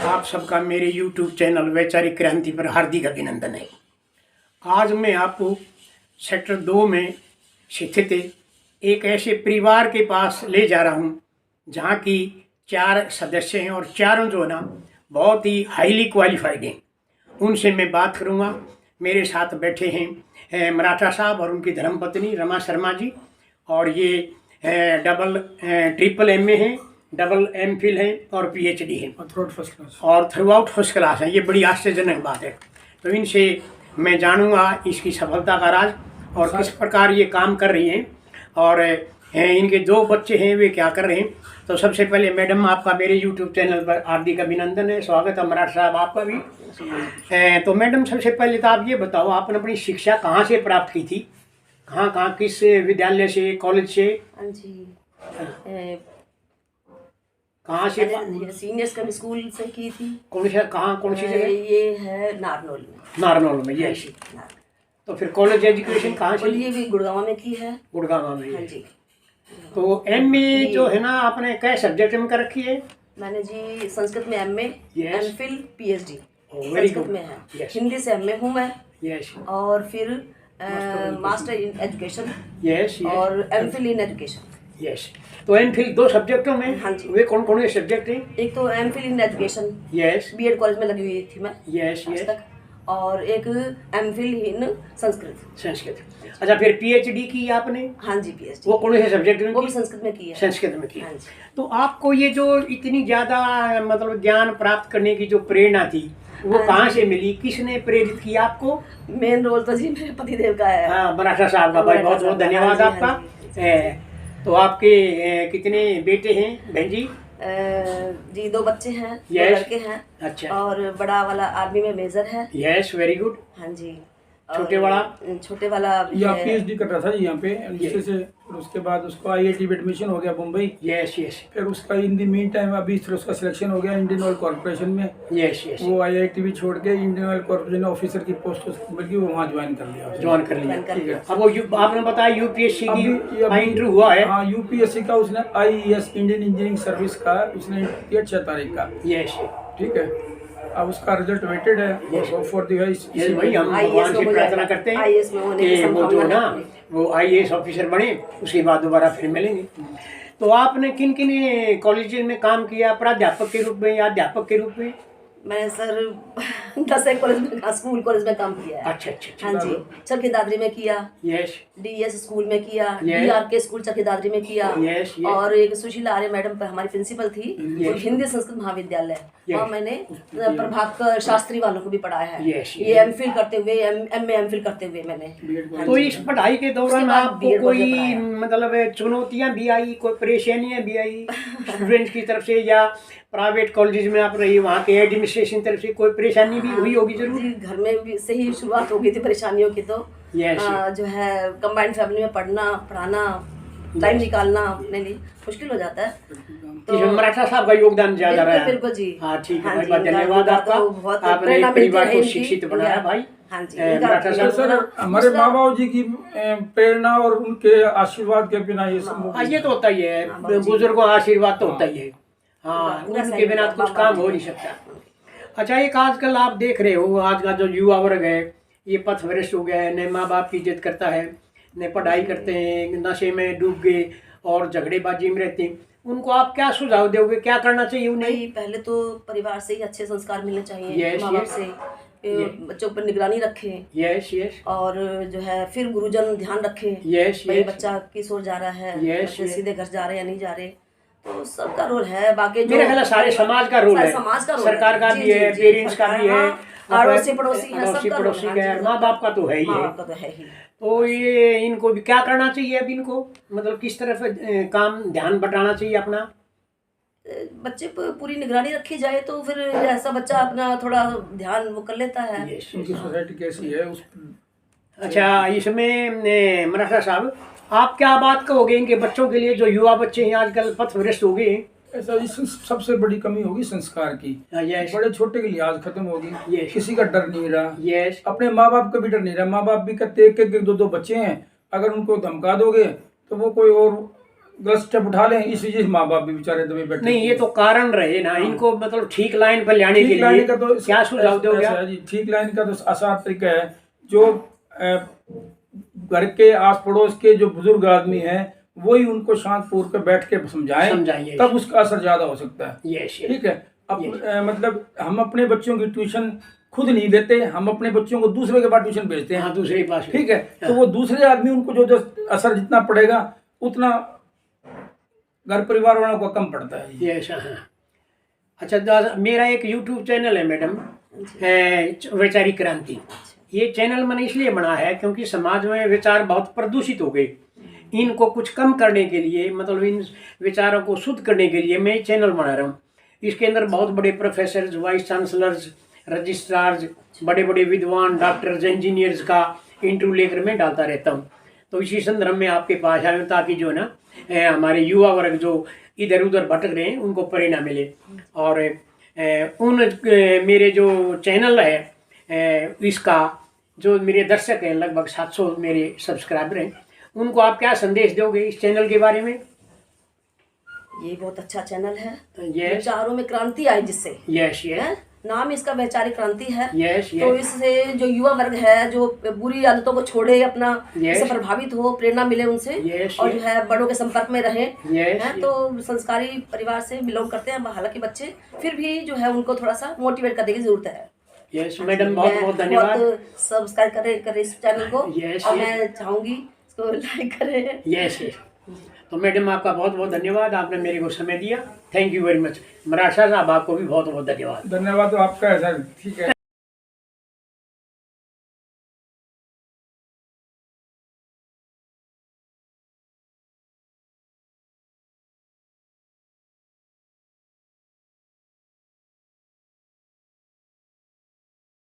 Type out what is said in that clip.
आप सबका मेरे YouTube चैनल वैचारिक क्रांति पर हार्दिक अभिनंदन है। आज मैं आपको सेक्टर 2 में स्थित एक ऐसे परिवार के पास ले जा रहा हूँ जहाँ की 4 सदस्य हैं और चारों जो ना बहुत ही हाईली क्वालिफाइड हैं। उनसे मैं बात करूँगा। मेरे साथ बैठे हैं मराठा साहब और उनकी धर्मपत्नी रमा शर्मा जी, और ये ट्रिपल MA हैं, डबल MPhil हैं और PhD हैं और थ्रू आउट फर्स्ट क्लास हैं। ये बड़ी आश्चर्यजनक बात है। तो इनसे मैं जानूंगा इसकी सफलता का राज और किस प्रकार ये काम कर रही हैं, और इनके 2 बच्चे हैं वे क्या कर रहे हैं। तो सबसे पहले मैडम, आपका मेरे YouTube चैनल पर हार्दिक अभिनंदन है, स्वागत है। मराठा साहब आपका भी। तो मैडम, सबसे पहले तो आप ये बताओ, आपने अपनी शिक्षा कहाँ से प्राप्त की थी? कहाँ किस विद्यालय से, कॉलेज से? कहाँ से? सीनियर सेकेंडरी स्कूल से की थी। कौन सी जगह? ये है नारनौल में। नारनौल में, ये। तो फिर कॉलेज एजुकेशन कहाँ से? ये भी गुड़गांव में की है। गुड़गांव में? हाँ जी। तो MA जो है ना, आपने कै सब्जेक्ट में कर रखी है? मैंने जी संस्कृत में MA, MPhil, PhD संस्कृत में है। हिंदी से MA हूँ मैं। और फिर मास्टर इन एजुकेशन और MPhil इन एजुकेशन। तो MPhil 2 सब्जेक्टों में? हाँ जी। वे कौन कौन से सब्जेक्ट हैं? एक तो MPhil in education, BEd college में लगी हुई थी मैं आज तक, और एक MPhil इन संस्कृत। अच्छा, फिर PhD की आपने? हाँ जी, PhD। वो कौन से सब्जेक्ट में? वो भी संस्कृत में की है। संस्कृत में की। हाँ जी। तो आपको ये जो इतनी ज्यादा मतलब ज्ञान प्राप्त करने की जो प्रेरणा थी, वो कहाँ से मिली? किसने प्रेरित किया आपको? मेन रोल तो जी मेरे पतिदेव का है। हाँ, मराठा साहब का। भाई बहुत बहुत धन्यवाद आपका। तो आपके कितने बेटे हैं बहन जी? जी 2 बच्चे हैं, 2 लड़के हैं। अच्छा। और बड़ा वाला आर्मी में मेजर है। Yes, very good. हाँ जी। छोटे वाला या PhD कर रहा था जी यहाँ पे एमबीसी से। उसके बाद उसको IIT में एडमिशन हो गया मुंबई। यस। फिर उसका इन द मीन टाइम अभी फिर उसका सिलेक्शन हो गया इंडियन ऑयल कॉर्पोरेशन में। यस। वो IIT भी छोड़ के इंडियन ऑयल कॉर्पोरेशन ऑफिसर की पोस्ट मिल गई, वो वहाँ ज्वाइन कर लिया। अब वो आपने बताया UPSC की इंटरव्यू हुआ है? हाँ, UPSC का उसने IES इंडियन इंजीनियरिंग सर्विस का उसने किया 6 तारीख का। यस, ठीक है। अब उसका रिजल्ट वेटेड है। फॉर दी भाई हम भगवान से प्रार्थना करते हैं कि वो जो ना वो IAS ऑफिसर बने, उसके बाद दोबारा फिर मिलेंगे। तो आपने किन किन कॉलेज में काम किया, प्राध्यापक के रूप में या अध्यापक के रूप में? मैंने सर 10 कॉलेज में, स्कूल कॉलेज में काम किया है। अच्छा। हाँ जी। चरखी दादरी में किया। यस। DES स्कूल में किया। DRK स्कूल चरखी दादरी में किया। और एक सुशीला आर्य मैडम हमारी प्रिंसिपल थी, हिंदी संस्कृत महाविद्यालय, और मैंने प्रभाकर शास्त्री वालों को भी पढ़ाया है। ये MPhil करते हुए, MA MPhil करते हुए मैंने। तो इस पढ़ाई के दौरान आपको कोई मतलब चुनौतियाँ भी आई, कोई परेशानियाँ भी आई स्टूडेंट्स की तरफ से, या प्राइवेट कॉलेज में आप रही, वहाँ के एडमिनिस्ट्रेशन तरफ से कोई परेशानी भी हुई होगी जरूर? घर में भी से ही शुरुआत हो गई थी परेशानियों की। तो जो है कंबाइंड फैमिली में पढ़ाना, टाइम निकालना अपने लिए मुश्किल हो जाता है। तो मराठा साहब का योगदान ज्यादा रहा है। बिल्कुल जी। हाँ, ठीक है, बहुत धन्यवाद आपका। आपने परिवार को शिक्षित बनाया भाई। हाँ जी। मराठा साहब सर, हमारे माँ बाप जी की प्रेरणा और उनके आशीर्वाद के बिना ये संभव। ये तो होता ही है, बुजुर्गों का आशीर्वाद तो होता ही है। हाँ, उनके बिना कुछ काम हो नहीं सकता। अच्छा, एक आजकल आप देख रहे हो, आज का जो युवा वर्ग है ये पथभ्रष्ट हो गया है, न माँ बाप की इज्जत करता है, न पढ़ाई करते हैं, नशे में डूब गए और झगड़ेबाजी में रहते हैं। उनको आप क्या सुझाव दोगे, क्या करना चाहिए उन्हें? पहले तो परिवार से ही अच्छे संस्कार मिलने चाहिए। माँ बाप से बच्चों पर निगरानी रखें। यस। और जो है फिर गुरुजन ध्यान रखें। भाई बच्चा किस ओर जा रहा है, सीधे घर जा रहे या नहीं जा रहे। तो सबका रोल है। बाकी मेरा ख्याल सारे समाज का रोल है, सरकार का भी है, पेरेंट्स का भी है, अड़ोसी पड़ोसी का है, माँ बाप का तो है ही। तो ये इनको भी क्या करना चाहिए अब इनको, मतलब किस तरफ काम ध्यान बटाना चाहिए अपना? बच्चे पर पूरी निगरानी रखी जाए तो फिर ऐसा बच्चा अपना थोड़ा ध्यान वो कर लेता है। उनकी सोसाइटी कैसी है उस। अच्छा, इसमें मराठा साहब आप क्या बात कहोगे इनके बच्चों के लिए, जो युवा बच्चे हैं आजकल पथभ्रष्ट हो गए? ऐसा सबसे बड़ी कमी होगी संस्कार की। बड़े छोटे की लिहाज खत्म होगी। किसी का डर नहीं रहा। अपने माँ बाप का भी डर नहीं रहा। माँ बाप भी कहते एक 2 बच्चे हैं, अगर उनको धमका दोगे तो वो कोई और गलत स्टेप उठा लें, इस वजह से माँ बाप भी बेचारे दबे बैठे। नहीं, ये तो कारण रहे ना, इनको मतलब ठीक लाइन पर लाने के लिए का तो क्या सुझाव दोगे आप? जी, ठीक लाइन का तो आसान तरीका है, जो घर के आस पड़ोस के जो बुजुर्ग आदमी हैं वही उनको शांत पूर्वक बैठ के समझाएं, तब उसका असर ज्यादा हो सकता है। ठीक है। अब मतलब हम अपने बच्चों की ट्यूशन खुद नहीं देते, हम अपने बच्चों को दूसरे के पास ट्यूशन भेजते हैं। दूसरे के पास। ठीक है। तो वो दूसरे आदमी उनको जो असर जितना पड़ेगा उतना घर परिवार वालों को कम पड़ता है। अच्छा, मेरा एक YouTube चैनल है मैडम, वैचारिक क्रांति। ये चैनल मैंने इसलिए बना है क्योंकि समाज में विचार बहुत प्रदूषित हो गए। इनको कुछ कम करने के लिए, मतलब इन विचारों को शुद्ध करने के लिए मैं चैनल बना रहा हूँ। इसके अंदर बहुत बड़े प्रोफेसर, वाइस चांसलर्स, रजिस्ट्रार्स, बड़े बड़े विद्वान, डॉक्टर्स, इंजीनियर्स का इंटरव्यू लेकर मैं डालता रहता हूँ। तो इसी संदर्भ में आपके पास आया हूँ ताकि जो है ना हमारे युवा वर्ग जो इधर उधर भटक रहे हैं उनको प्रेरणा मिले। और उन मेरे जो चैनल है इसका जो मेरे दर्शक हैं, लगभग 700 मेरे सब्सक्राइबर हैं, उनको आप क्या संदेश दोगे इस चैनल के बारे में? ये बहुत अच्छा चैनल है। यस। विचारों में क्रांति आई जिससे। Yes yes. नाम इसका वैचारिक क्रांति है। यस। तो इससे जो युवा वर्ग है जो बुरी आदतों को छोड़े, अपना इससे प्रभावित हो, प्रेरणा मिले उनसे, और जो है बड़ों के संपर्क में रहे। तो संस्कारी परिवार से बिलोंग करते हैं हालांकि बच्चे, फिर भी जो है उनको थोड़ा सा मोटिवेट करने की जरूरत है। यस मैडम, बहुत बहुत धन्यवाद। सब्सक्राइब करें इस चैनल को। और मैं चाहूंगी इसको लाइक करें। यस। तो मैडम आपका बहुत बहुत धन्यवाद, आपने मेरे को समय दिया। Thank you very much. Maratha साहब आपको भी बहुत बहुत धन्यवाद। धन्यवाद तो आपका है सर। ठीक है।